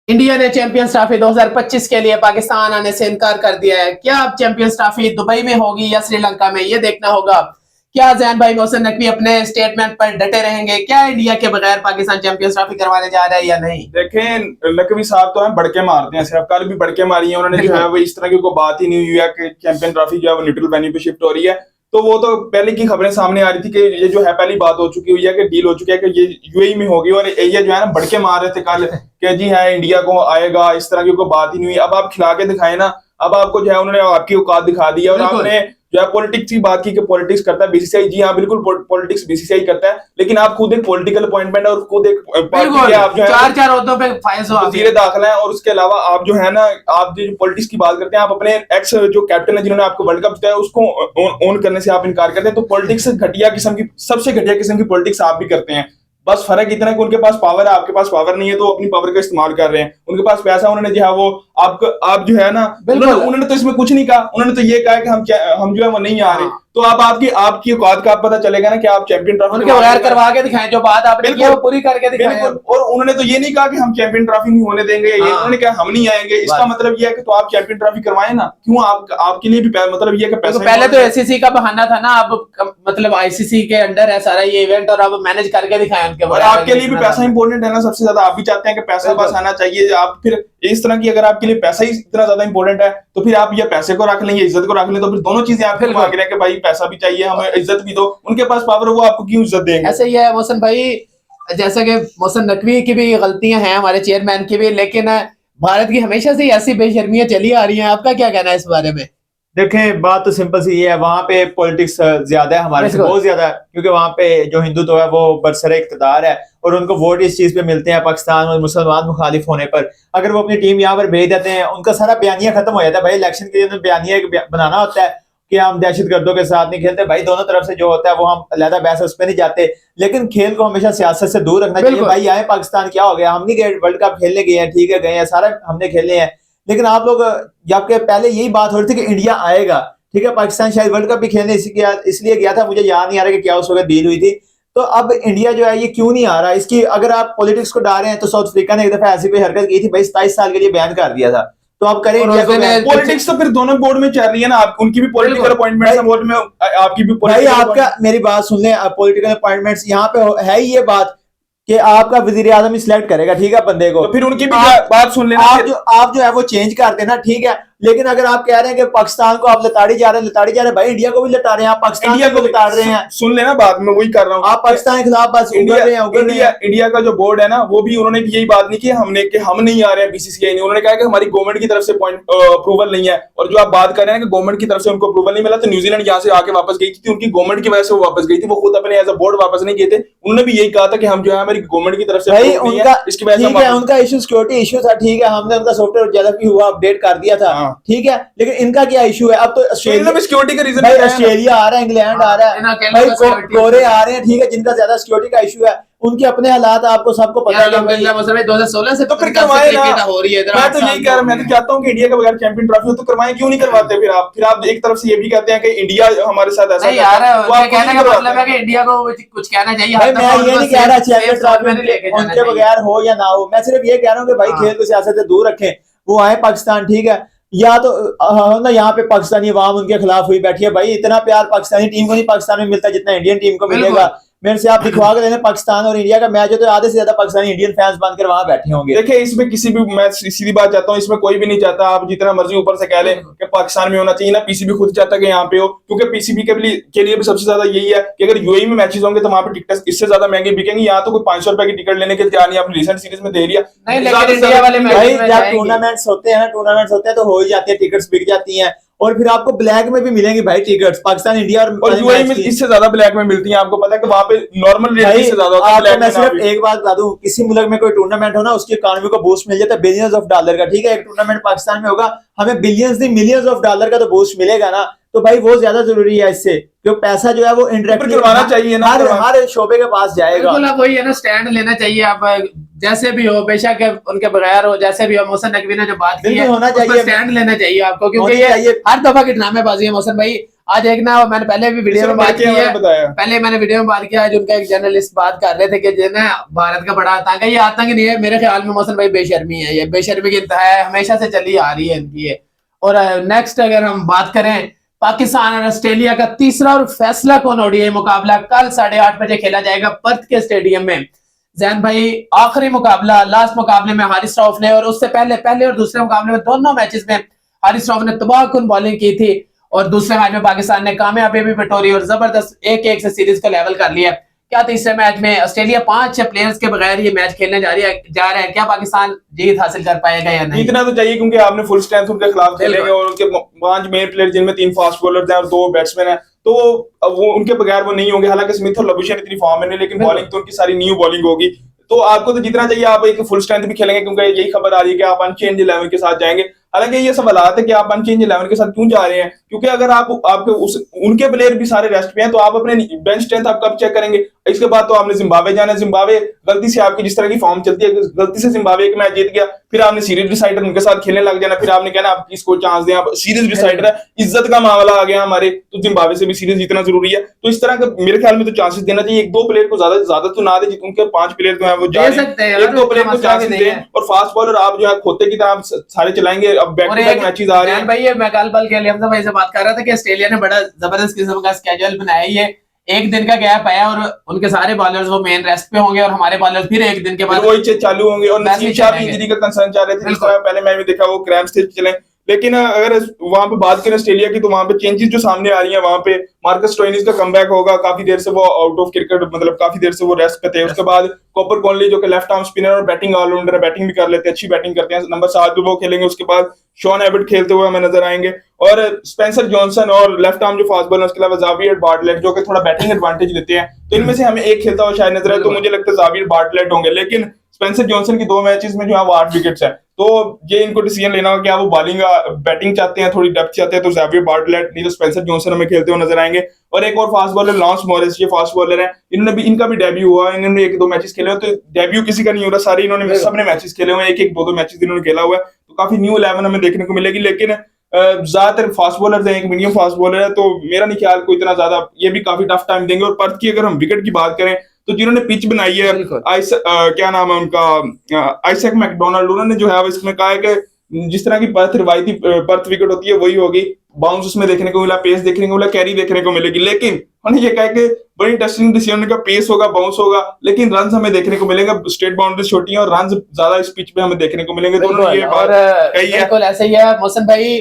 India ने champions trophy 2025 के लिए पाकिस्तान आने से इनकार कर दिया है। क्या अब चैंपियंस ट्रॉफी दुबई में होगी या श्रीलंका में, ये देखना होगा। क्या जैन भाई मोहसिन नकवी अपने स्टेटमेंट पर डटे रहेंगे? क्या इंडिया के बगैर पाकिस्तान चैंपियंस ट्रॉफी करवाने जा रहा है या नहीं? देखें, नकवी साहब तो है बड़के मारते हैं, सिर्फ कल भी बड़के मारी है उन्होंने, जो है वो इस तरह की कोई बात ही नहीं हुई है कि चैंपियन ट्रॉफी जो है वो न्यूट्रल वेन्यू पे शिफ्ट हो रही है। तो वो तो पहले की खबरें सामने आ रही थी कि ये जो है पहली बात हो चुकी हुई है कि डील हो चुकी है कि ये यूएई में होगी, और ये जो है ना बड़के मार रहे थे कल कि जी है इंडिया को आएगा, इस तरह की कोई बात ही नहीं हुई। अब आप खिला के दिखाए ना, अब आपको जो है उन्होंने आपकी औकात दिखा दी है। और आपने जो है पॉलिटिक्स की बात की कि पॉलिटिक्स करता है बीसीसीआई, जी हाँ बिल्कुल पॉलिटिक्स बीसीसीआई करता है, लेकिन आप खुद एक पॉलिटिकल अपॉइंटमेंट और खुद एक पार्टी के आप जो है चार ओहदों पे फाइज हो, वजीर दाखिला है, और उसके अलावा आप जो है ना, आप जो पॉलिटिक्स की बात करते हैं, आप अपने एक्स जो कैप्टन है जिन्होंने आपको वर्ल्ड कप जिताया उसको ऑन करने से आप इनकार करते हैं। तो पॉलिटिक्स घटिया किस्म की, सबसे घटिया किस्म की पॉलिटिक्स आप भी करते हैं। बस फर्क इतना है कि उनके पास पावर है, आपके पास पावर नहीं है, तो अपनी पावर का इस्तेमाल कर रहे हैं। उनके पास पैसा, उन्होंने जो है वो आप जो है ना, उन्होंने तो इसमें कुछ नहीं कहा, उन्होंने तो ये कहा कि हम जो है वो नहीं आ रहे। तो अब आपकी औकात का पता चलेगा ना कि आप चैंपियन ट्रॉफी उनके बगैर करवा के दिखाएं, जो बात आपने की है वो पूरी करके दिखाएं। और उन्होंने तो ये नहीं कहा कि हम चैंपियन ट्रॉफी नहीं होने देंगे, ये उन्होंने कहा हम नहीं आएंगे। इसका मतलब ये है कि तो आप चैंपियन ट्रॉफी करवाएं ना, क्यों आपके लिए भी मतलब ये है कि पैसा। पहले तो एसीसी का बहाना था ना, अब मतलब आईसीसी के अंडर है सारा ये इवेंट, और अब मैनेज करके दिखाएं उनके। और आपके लिए भी पैसा इंपॉर्टेंट है ना, सबसे ज्यादा आप भी चाहते हैं कि पैसा बस आना चाहिए। आप फिर इस तरह की, अगर आपके लिए पैसा ही इतना ज्यादा इंपॉर्टेंट है, तो फिर आप ये पैसे को रख लें, इज्जत को रख लें, तो फिर दोनों चीजें आप मांग रहे हैं कि भाई पैसा भी चाहिए, हमें इज्जत भी दो। उनके पास पावर, वो आपको क्यों इज्जत देंगे? ऐसे ही है मोहसिन भाई, जैसा कि मोहसिन नकवी की भी गलतियां हैं, हमारे चेयरमैन की भी, लेकिन भारत की हमेशा से ऐसी बेशर्मियां चली आ रही हैं। आपका क्या कहना है इस बारे में? देखें, बात तो सिंपल सी है, वहां पे पॉलिटिक्स ज्यादा है, हमारे से बहुत ज्यादा है, क्योंकि वहां पे जो हिंदुत्व है वो बरसरे इख्तिदार है, और उनको वोट इस चीज पे मिलते हैं पाकिस्तान और मुसलमान मुखालिफ होने पर। अगर वो अपनी टीम यहाँ पर भेज देते हैं, उनका सारा बयानिया खत्म हो जाता है। भाई इलेक्शन के लिए बयानिया बनाना होता है कि हम दहशतगर्दों के साथ नहीं खेलते, भाई दोनों तरफ से जो होता है वो हम अलहदा बहस उस पर नहीं जाते, लेकिन खेल को हमेशा सियासत से दूर रखना चाहिए। भाई आए पाकिस्तान, क्या हो गया, हम नहीं गए वर्ल्ड कप खेलने गए हैं, ठीक है गए हैं, सारा हमने खेले हैं, लेकिन आप लोग जबकि पहले यही बात हो रही थी कि इंडिया आएगा, ठीक है, पाकिस्तान शायद वर्ल्ड कप भी खेलने इसलिए गया था, मुझे याद नहीं आ रहा कि क्या उस वक्त डील हुई थी। तो अब इंडिया जो है ये क्यों नहीं आ रहा? इसकी अगर आप पॉलिटिक्स को डाल रहे हैं, तो साउथ अफ्रीका ने एक दफा ऐसी कोई हरकत की थी, भाई 27 साल के लिए बैन कर दिया था, तो आप करें इंडिया को। पॉलिटिक्स तो फिर दोनों बोर्ड में चल रही है ना, आप उनकी भी पॉलिटिकल अपॉइंटमेंट्स है बोर्ड में, आपकी भी भाई आपका, मेरी बात सुन लें, पॉलिटिकल अपॉइंटमेंट्स यहाँ पे है ही ये बात कि आपका वजीर आजम ही सिलेक्ट करेगा, ठीक है, बंदे को, तो फिर उनकी भी बात सुन लेना। आप जो है वो चेंज कर देना, ठीक है, लेकिन अगर आप कह रहे हैं कि पाकिस्तान को आप लताड़ी जा रहे हैं, भाई इंडिया को भी लता रहे हैं, आप पाकिस्तान को लता रहे हैं। सुन लेना, बात में वही कर रहा हूँ, आप पाकिस्तान के खिलाफ बस उगल रहे हैं। इंडिया का जो बोर्ड है ना, वो भी उन्होंने भी यही बात नहीं की हमने कि हम नहीं आ रहे हैं बीसीसीआई ने, उन्होंने कहा कि हमारी गवर्नमेंट की तरफ से अप्रूवल नहीं है। और जो आप बात कर रहे हैं कि गवर्नमेंट की तरफ से उनको अप्रूवल नहीं मिला, तो न्यूजीलैंड यहाँ से आके वापस गई थी, उनकी गवर्नमेंट की वजह से वो वापस गई थी, वो खुद अपने एज अ बोर्ड वापस नहीं गए थे। उन्होंने भी यही कहा था कि हम जो है हमारी गवर्नमेंट की तरफ से इसकी वजह से उनका इशू सिक्योरिटी इशू था, ठीक है, हमने उनका सॉफ्टवेयर ज्यादा भी हुआ अपडेट कर दिया था, ठीक है, लेकिन इनका क्या इशू है? अब तो ऑस्ट्रेलिया में सिक्योरिटी का रीजन, भाई ऑस्ट्रेलिया आ रहा है, इंग्लैंड आ रहा है, भाई कोरे आ रहे हैं, ठीक है, जिनका ज्यादा सिक्योरिटी का इशू है, उनके अपने हालात आपको सबको पता है। 2016 से तो फिर करवाएं ना, हो रही है। मैं तो यही कह रहा हूं, मैं तो चाहता हूं कि इंडिया के बगैर चैंपियन ट्रॉफी हो तो करवाएं, क्यों नहीं करवाते? फिर आप एक तरफ से ये भी कहते हैं कि इंडिया हमारे साथ ऐसा नहीं यार, कहने का मतलब है कि इंडिया को कुछ कहना चाहिए। मैं ये नहीं कह रहा चैंपियन ट्रॉफी उनके बगैर हो या ना हो, मैं सिर्फ ये कह रहा हूँ कि भाई खेल को सियासत से दूर रखें, वो आए पाकिस्तान, ठीक है, या तो ना यहाँ पे पाकिस्तानी अवाम उनके खिलाफ हुई बैठी है। भाई इतना प्यार पाकिस्तानी टीम को नहीं पाकिस्तान में मिलता जितना इंडियन टीम को मिलेगा। मेरे से आप दिखवा के देने पाकिस्तान और इंडिया का मैच है, तो आधे से ज्यादा पाकिस्तानी इंडियन फैंस बनकर वहां बैठे होंगे। देखिए, इसमें किसी भी, मैं सीधी बात चाहता हूँ, इसमें कोई भी नहीं चाहता, आप जितना मर्जी ऊपर से कह लें कि पाकिस्तान में होना चाहिए ना, पीसीबी खुद चाहता है कि यहाँ पे हो, क्योंकि पीसीबी के लिए भी सबसे ज्यादा यही है कि अगर यूएई में मैचेस होंगे तो वहां पे टिकट इससे ज्यादा महंगे बिकेंगे। यहाँ तो कोई 500 रुपए की टिकट लेने के तैयार नहीं, आपने रिसेंट सीरीज में दे दिया। टूर्नामेंट्स होते हैं तो हो ही जाती है, टिकट्स बिक जाती है, और फिर आपको ब्लैक में भी मिलेंगी भाई टिकट्स, पाकिस्तान इंडिया और यूएई में इससे ज्यादा ब्लैक में मिलती हैं। आपको पता है कि वहां पे नॉर्मल रेट से ज्यादा होता है। मैं सिर्फ एक बात बता दूं, किसी मुल्क में कोई टूर्नामेंट हो ना, उसकी इकोनॉमी को बूस्ट मिल जाता है बिलियंस ऑफ डॉलर का, ठीक है, एक टूर्नामेंट पाकिस्तान में होगा, हमें बिलियंस नहीं मिलियंस ऑफ डॉलर का तो बूस्ट मिलेगा ना, तो भाई वो ज्यादा जरूरी है इससे, क्योंकि पैसा जो है वो इंडायरेक्टली करवाना चाहिए ना, हर शोबे के पास जाएगा। बिल्कुल, वही है ना, स्टैंड लेना चाहिए। आप जैसे भी हो, बेशक उनके बगैर हो, जैसे भी हो, मोहसिन नकवी ने जो बात की है, होना चाहिए, स्टैंड लेना चाहिए आपको, क्योंकि ये हर दफा की ड्रामेबाजी है मोहसिन भाई। आज एक ना मैंने पहले भी वीडियो में बात की है, पहले मैंने वीडियो में बात किया है, उनका एक जर्नलिस्ट बात कर रहे थे कि जो ना भारत का बड़ा आतंक है, ये आतंक नहीं है मेरे ख्याल में मोहसिन भाई, बेशर्मी है, ये बेशर्मी की इंतहा है, हमेशा से चली आ रही है इनकी ये। और नेक्स्ट अगर हम बात करें पाकिस्तान और ऑस्ट्रेलिया का तीसरा और फैसला कौन ओडीआई मुकाबला कल 8:30 बजे खेला जाएगा पर्थ के स्टेडियम में। जैन भाई आखिरी मुकाबला, लास्ट मुकाबले में हारिस रऊफ ने, और उससे पहले और दूसरे मुकाबले में दोनों मैचेस में हारिस रऊफ ने तबाहकुन बॉलिंग की थी, और दूसरे मैच में पाकिस्तान ने कामयाबी भी बटोरी और जबरदस्त 1-1 से सीरीज को लेवल कर लिया। क्या तीसरे मैच में ऑस्ट्रेलिया 5 प्लेयर्स के बगैर ये मैच खेलने जा रहा है, क्या पाकिस्तान जीत हासिल कर पाएगा या नहीं? इतना तो चाहिए, क्योंकि आपने फुल स्ट्रेंथ उनके खिलाफ खेलेंगे और उनके 5 मेन प्लेयर जिनमें 3 फास्ट बॉलर हैं और 2 बैट्समैन हैं, तो वो उनके बगैर वो नहीं होंगे। हालांकि स्मिथ और लबुशेन इतनी फॉर्म में नहीं, लेकिन बॉलिंग तो उनकी सारी न्यू बॉलिंग होगी, तो आपको तो जितना चाहिए आप एक फुल स्ट्रेंथ भी खेलेंगे, क्योंकि यही खबर आ रही है कि आप अनचेंज 11 के साथ जाएंगे। हालांकि ये सवालात है कि आप अनचेंज 11 के साथ क्यों जा रहे हैं, क्योंकि अगर आपके उनके प्लेयर भी सारे रेस्ट पे हैं, तो आप अपने बेंच स्ट्रेंथ आप कब चेक करेंगे? इसके बाद तो आपने जिम्बाब्वे जाना है, जिम्बाब्वे गलती से आपकी जिस तरह की फॉर्म चलती है, गलती से जिम्बाब्वे एक मैच जीत गया, फिर आपने सीरीज डिसाइडर उनके साथ खेलने लग जाना, फिर आपने कहना आप किसको चांस दें, आप सीरीज डिसाइडर है, इज्जत का मामला आ गया हमारे, तो जिम्बाब्वे से भी सीरीज जीतना जरूरी है। तो इस तरह का मेरे ख्याल में तो चांसेस देना चाहिए, 1-2 प्लेयर को ज्यादा तो ना दे, उनके 5 प्लेयर तो है वो जा सकते हैं, 1-2 प्लेयर को चांसेस दें, और फास्ट बॉलर आप जो है खोते की तरह सारे चलाएंगे। अब बैक टू बैक मैचेस आ रहे हैं भाई, मैं कल के हमजा भाई से बात कर रहा था कि ऑस्ट्रेलिया ने बड़ा जबरदस्त किस्म का स्केड्यूल बनाया है, ये एक दिन का गैप आया और उनके सारे बॉलर्स वो मेन रेस्ट पे होंगे, और हमारे बॉलर्स फिर एक दिन के बाद वही चालू होंगे। और नसीम शाह भी इंजरी का कंसर्न चल रहे थे, जिस तरह पहले मैच में देखा वो क्रैम्प्स थे चले, लेकिन अगर वहां पे बात करें ऑस्ट्रेलिया की, तो वहां पे चेंजेस जो सामने आ रही हैं, वहां पे मार्कस स्टोइनिस का कमबैक होगा, काफी देर से वो आउट ऑफ क्रिकेट, मतलब काफी देर से वो रेस्ट पे थे। उसके बाद कॉपर कॉनली जो कि लेफ्ट आर्म स्पिनर और बैटिंग ऑलराउंडर है, बैटिंग भी कर लेते हैं, अच्छी बैटिंग करते हैं, नंबर 7 पे वो खेलेंगे। उसके बाद शॉन एबट खेलते हुए हमें नजर आएंगे, और स्पेंसर जॉनसन और लेफ्ट आर्म जो फास्ट बॉलर, उसके अलावा जावियर बार्टलेट जो कि थोड़ा बैटिंग एडवांटेज लेते हैं, तो इनमें से हमें एक खेलता हुआ शायद नजर आए, तो मुझे लगता है जावियर बार्टलेट होंगे। लेकिन स्पेंसर जॉनसन की 2 मैचेस में जो है वो 8 विकेट्स है, तो ये इनको डिसीजन लेना होगा, क्या वो बॉलिंग बैटिंग चाहते हैं, थोड़ी डेप्थ चाहते हैं, तो जावियर बार्टलेट नहीं तो स्पेंसर जॉनसन हमें खेलते हुए नजर आएंगे। और एक और फास्ट बॉलर लॉन्स मॉरिस, ये फास्ट बॉलर है, इनका भी डेब्यू हुआ, इन्होंने 1-2 मैचेस खेले हुए, तो डेब्यू किसी का नहीं हो रहा, सारे इन्होंने सबने मैचेस खेले हुए हैं, 1-1, 2-2 मैचेस इन्होंने खेला हुआ है, तो काफी न्यू 11 हमें देखने को मिलेगी। लेकिन ज्यादातर फास्ट बॉलर है, एक मीडियम फास्ट बॉलर है, तो मेरा नहीं ख्याल को इतना ज्यादा, ये भी काफी टफ टाइम देंगे। और पर्थ की अगर हम विकेट की बात करें, तो जिन्होंने पिच बनाई है, क्या नाम है उनका, आइजैक मैकडोनाल्ड, उन्होंने जो है इसमें कहा है कि जिस तरह की पर्थ रिवायती पर्थ विकेट होती है वही होगी, बाउंस उसमें देखने को मिला, पेस देखने को मिला, कैरी देखने को मिलेगी। लेकिन उन्होंने ये कहा कि बड़ी इंटरेस्टिंग डिसीजन का पेस होगा, बाउंस होगा, लेकिन रन हमें देखने को मिलेंगे, स्टेट बाउंड्रीज छोटी हैं और रन ज्यादा इस पिच पे हमें देखने को मिलेंगे। दोनों ये बात कही है, बिल्कुल ऐसे ही है। मोहसिन भाई,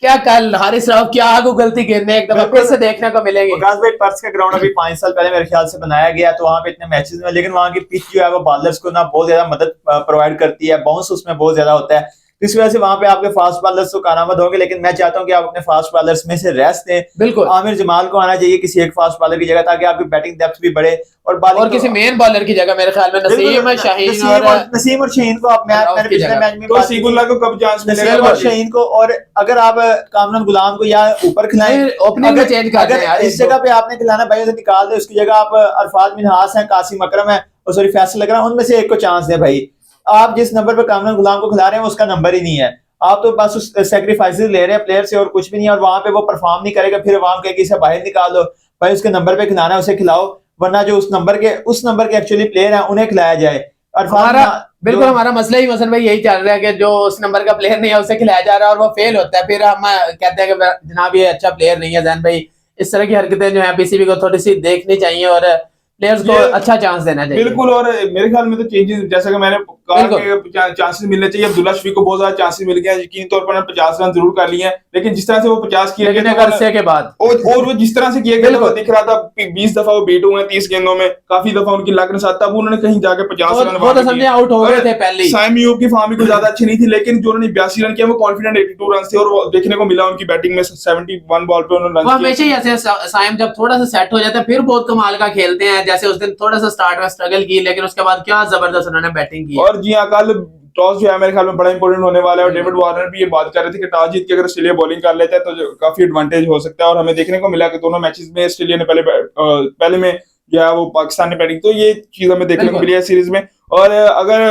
क्या कल हारिस रऊफ क्या आगू गलती गिरने एक दफा फिर से देखने को मिलेगी? भाई पर्थ का ग्राउंड अभी 5 साल पहले मेरे ख्याल से बनाया गया, तो वहां पे इतने मैचेस में, लेकिन वहां की पिच जो है वो बॉलर्स को ना बहुत ज्यादा मदद प्रोवाइड करती है, बाउंस उसमें बहुत ज्यादा होता है, इस वजह से वहां पे आपके फास्ट बॉलर्स तो कारआमद होंगे। लेकिन मैं चाहता हूं कि आप अपने फास्ट बॉलर्स में से रेस्ट दें, बिल्कुल आमिर जमाल को आना चाहिए किसी एक फास्ट बॉलर की जगह, ताकि आपकी बैटिंग डेप्थ भी बढ़े, और किसी मेन बॉलर की जगह मेरे ख्याल में नसीम और शाहीन को आप मैंने पिछले मैच में तो सीबुल्लाह को कब चांस मिलेगा, शाहीन को, और अगर आप कामरान गुलाम को या ऊपर खिलाएं, ओपनिंग में चेंज कर दें यार, इस जगह पे आपने खिलाना भाई से निकाल दे, उसकी जगह आप अरफाज मिनहास हैं, कासिम अकरम है, और सॉरी फैसल लग रहा है, उनमें से एक को चांस दे भाई। आप जिस नंबर पे कामरान गुलाम को खिला रहे हैं उसका नंबर ही नहीं है, आप तो बस उस सैक्रिफाइसेस ले रहे हैं प्लेयर से और कुछ भी नहीं है, और वहां पे वो परफॉर्म नहीं करेगा, फिर वहां कहेगी इसे बाहर निकाल दो भाई, उसके नंबर पे खिलाना है उसे खिलाओ, वरना जो उस नंबर के एक्चुअली प्लेयर हैं उन्हें खिलाया जाए। बिल्कुल हमारा मसला ही मोहसिन भाई यही चल रहा है कि जो उस नंबर का प्लेयर नहीं है उसे खिलाया जा रहा है और वो फेल होता है, फिर हम कहते हैं कि जनाब ये अच्छा प्लेयर नहीं है। जैन भाई, इस तरह की हरकतें जो है पीसीबी को थोड़ी सी देखनी चाहिए और प्लेयर्स को अच्छा चांस देना चाहिए। बिल्कुल, और मेरे ख्याल में तो चेंजेस जैसा कि मैंने कहा कि चांसेस मिलने चाहिए। अब्दुल्ला शफीक को बहुत ज्यादा चांसेस मिल गया, यकीनी तौर पर 50 रन जरूर कर लिए हैं, लेकिन जिस तरह से वो 50 किए गए के बाद और वो जिस तरह से किए गए वो दिख रहा था, 20 दफा वो बीट हुए 30 गेंदों में, काफी दफा उनकी लक के साथ, तब उन्होंने कहीं जाके 50 रन वो तो समझे आउट हो गए थे पहले ही। साइम अयूब की फॉर्म भी कोई ज्यादा अच्छी नहीं थी, लेकिन जो उन्होंने 82 रन किया वो कॉन्फिडेंट 82 रन थे, और वो देखने को मिला उनकी बैटिंग में 71 बॉल पे उन्होंने रन। हमेशा ही ऐसे साइम जब थोड़ा सा सेट हो जाता है फिर बहुत कमाल का खेलते हैं, जैसे उस दिन थोड़ा सा स्टार्ट में स्ट्रगल की, लेकिन उसके बाद क्या जबरदस्त उन्होंने बैटिंग की। और जी हाँ, कल टॉस जो है मेरे ख्याल में बड़ा इंपॉर्टेंट होने वाला है, और डेविड वार्नर भी ये बात कर रहे थे कि टॉस जीत के अगर ऑस्ट्रेलिया बॉलिंग कर लेता है तो काफी एडवांटेज हो सकता है, और हमें देखने को मिला कि दोनों मैचेस में ऑस्ट्रेलिया ने पहले में जो है वो पाकिस्तान ने बैटिंग, तो ये चीज हमें देखने को मिली है सीरीज में। और अगर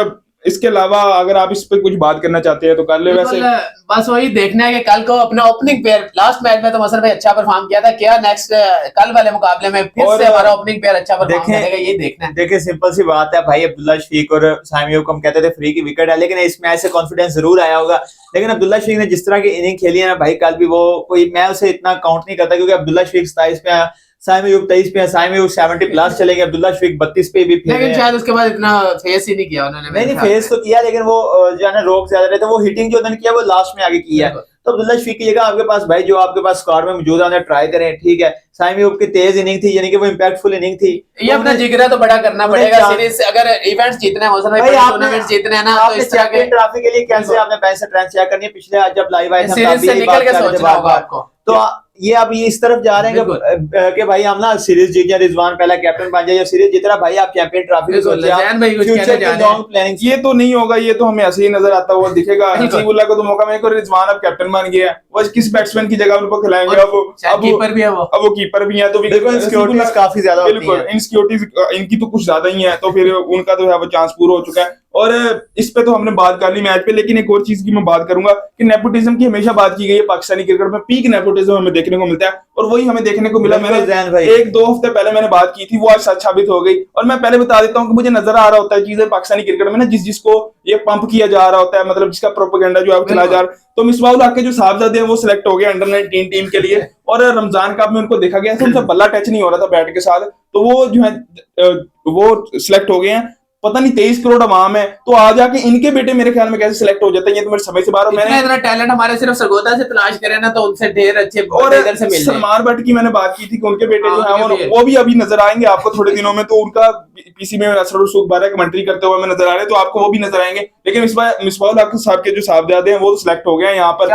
इसके अलावा अगर आप इस पे कुछ बात करना चाहते हैं तो कर ले। वैसे बस वही देखना है कि कल को अपना ओपनिंग पेयर, लास्ट मैच में तो मसर भाई अच्छा परफॉर्म किया था, क्या नेक्स्ट कल वाले मुकाबले में फिर से हमारा ओपनिंग पेयर अच्छा परफॉर्म करेगा, ये देखना है। देखिए सिंपल सी बात है भाई, अब्दुल्ला शफीक और साइम अयूब को हम कहते थे फ्री की विकेट है, लेकिन इस मैच से कॉन्फिडेंस जरूर आया होगा। लेकिन अब्दुल्ला शफीक ने जिस तरह की इनिंग खेली है ना भाई, कल भी वो कोई, मैं उसे इतना काउंट नहीं करता, क्योंकि अब्दुल्ला शफीक 27 पे आया, साइम अयूब 23 पे है, साइम अयूब 70 प्लस चलेंगे, अब्दुल्ला शफीक 32 पे भी फेरे लेकिन शायद उसके बाद इतना फेस ही नहीं किया उन्होंने। नहीं फेस तो किया, लेकिन वो जो है ना रोक ज्यादा रहते, वो हिटिंग जो उन्होंने किया वो लास्ट में आगे किया है। तो अब्दुल्ला शफीक की जगह आपके पास भाई जो आपके पास स्क्वाड में मौजूद है उन्हें ट्राई करें, ठीक है। साइम अयूब की तेज इनिंग थी, यानी कि वो इंपैक्टफुल इनिंग थी, ये अपना जिगरा तो बड़ा करना पड़ेगा सीरीज से, अगर इवेंट्स जीतने हैं मौसम भाई, टूर्नामेंट जीतने हैं ना, तो इस तरह के ट्रॉफी के लिए कैसे आपने पैसे ट्रांसफर करनी है, पिछले आज जब लाइव आए थे सीरीज से निकल के सोचना होगा आपको। तो ये अब ये इस तरफ जा रहे हैं कि भाई हम ना सीरीज जीत जाए, रिजवान पहला कैप्टन बन जाए, सीरीज जीत रहा भाई आप चैंपियन ट्रॉफी की सोचिए, फ्यूचर की लॉन्ग प्लानिंग। ये तो नहीं होगा, ये तो हमें ऐसे ही नजर आता हुआ दिखेगा। हसीबुल्लाह को तो मौका मिलेगा, रिजवान अब कैप्टन बन गया, वो किस बैट्समैन की जगह उनको खिलाएंगे, अब कीपर भी है, अब वो कीपर भी है, तो इनसिक्योरिटीज काफी ज्यादा होती हैं। बिल्कुल इनसिक्योरिटीज इनकी तो कुछ ज्यादा ही है, तो फिर उनका तो है वो चांस पूरा हो चुका है। और इस पे तो हमने बात कर ली मैच पे, लेकिन एक और चीज की मैं बात करूंगा कि नेपोटिज्म की हमेशा बात की गई है पाकिस्तानी क्रिकेट में, पीक नेपोटिज्म हमें देखने को मिलता है, और वही हमें देखने को मिला। मैंने 1-2 हफ्ते पहले मैंने बात की थी, वो आज सच साबित हो गई। और मैं पहले बता देता हूँ कि मुझे नजर आ रहा होता है चीजें पाकिस्तानी क्रिकेट में ना, जिसको ये पंप किया जा रहा होता है, मतलब जिसका प्रोपेगेंडा जो है चलाया जा रहा है। तो मिसबाह उल हक के जो साहबजादे हैं वो सिलेक्ट हो गए अंडर 19 टीम के लिए, और रमजान कप में उनको देखा गया था, उनसे बल्ला टच नहीं हो रहा था बैट के साथ, तो वो जो है वो सिलेक्ट हो गए हैं। पता नहीं 23 करोड़ अवाम है, तो आ जाके इनके बेटे मेरे ख्याल में कैसे सिलेक्ट हो जाते हैं, ये तो मेरे समझ से बाहर। मैंने इतना टैलेंट हमारे सिर्फ सरगोदा से तलाश करें ना, तो उनसे ढेर अच्छे और से मिल सलमान भट्ट की मैंने बात की थी कि उनके बेटे जो हैं वो भी अभी नजर आएंगे आपको थोड़े दिनों में, तो उनका पीसी में असर सुख बारह कमेंट्री करते हुए मैं नजर आ रहे हैं, तो आपको वो भी नजर आएंगे। लेकिन मिसबाह उल हक साहब के जो साहबजादे हैं वो सिलेक्ट हो गए हैं यहाँ पर,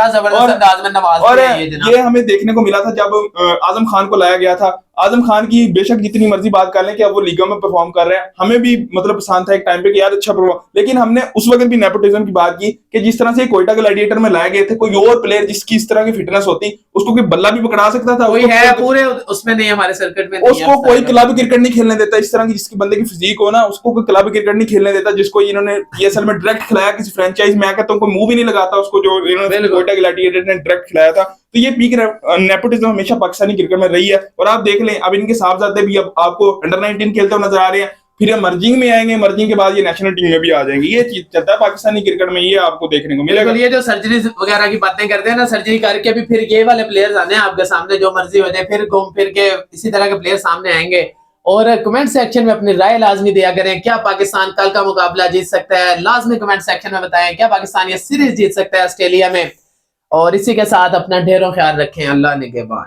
और ये हमें देखने को मिला था जब आजम खान को लाया गया था। आजम खान की बेशक जितनी मर्जी बात कर लें कि अब वो लीगा में परफॉर्म कर रहे हैं, हमें भी मतलब पसंद था एक टाइम पे कि यार अच्छा परफॉर्म, लेकिन हमने उस वक्त भी नेपोटिज्म की बात की कि जिस तरह से कोयटा ग्लैडिएटर में लाए गए थे, कोई और प्लेयर जिसकी इस तरह की फिटनेस होती उसको कोई बल्ला भी पकड़ा सकता था, कोई है पूरे उसमें नहीं, हमारे सर्किट में उसको कोई क्लब क्रिकेट नहीं खेलने देता। इस तरह की जिसकी बंदे की फिजिक हो ना, उसको कोई क्लब क्रिकेट नहीं खेलने देता, जिसको इन्होंने पीएसएल में डायरेक्ट खिलाया किसी फ्रेंचाइज में, कहता हूं कोई मुंह भी नहीं लगाता उसको, जो इन्होंने कोयटा ग्लैडिएटर ने डायरेक्ट खिलाया था। तो ये पीक नेपोटिज्म हमेशा पाकिस्तानी क्रिकेट में रही है। और आप देख लें अब इनके साहबजादे भी अब आपको अंडर 19 खेलते हुए नजर आ रहे हैं, फिर ये मर्जिंग में आएंगे, मर्जिंग के बाद ये नेशनल टीम में भी आ जाएंगे। ये चीज चलता है पाकिस्तानी क्रिकेट में, ये आपको देखने को मिलेगा। ये जो सर्जरी वगैरह की बातें करते हैं ना, सर्जरी करके भी फिर ये वाले प्लेयर्स आने हैं आपके सामने, जो मर्जी हो जाए, फिर घूम फिर के इसी तरह के प्लेयर सामने आएंगे। और कमेंट सेक्शन में अपनी राय लाजमी दिया करें, क्या पाकिस्तान कल का मुकाबला जीत सकता है, लाजमी कमेंट सेक्शन में बताएं, क्या पाकिस्तान ये सीरीज जीत सकता है ऑस्ट्रेलिया में। और इसी के साथ अपना ढेरों ख्याल रखें, अल्लाह निगहबान।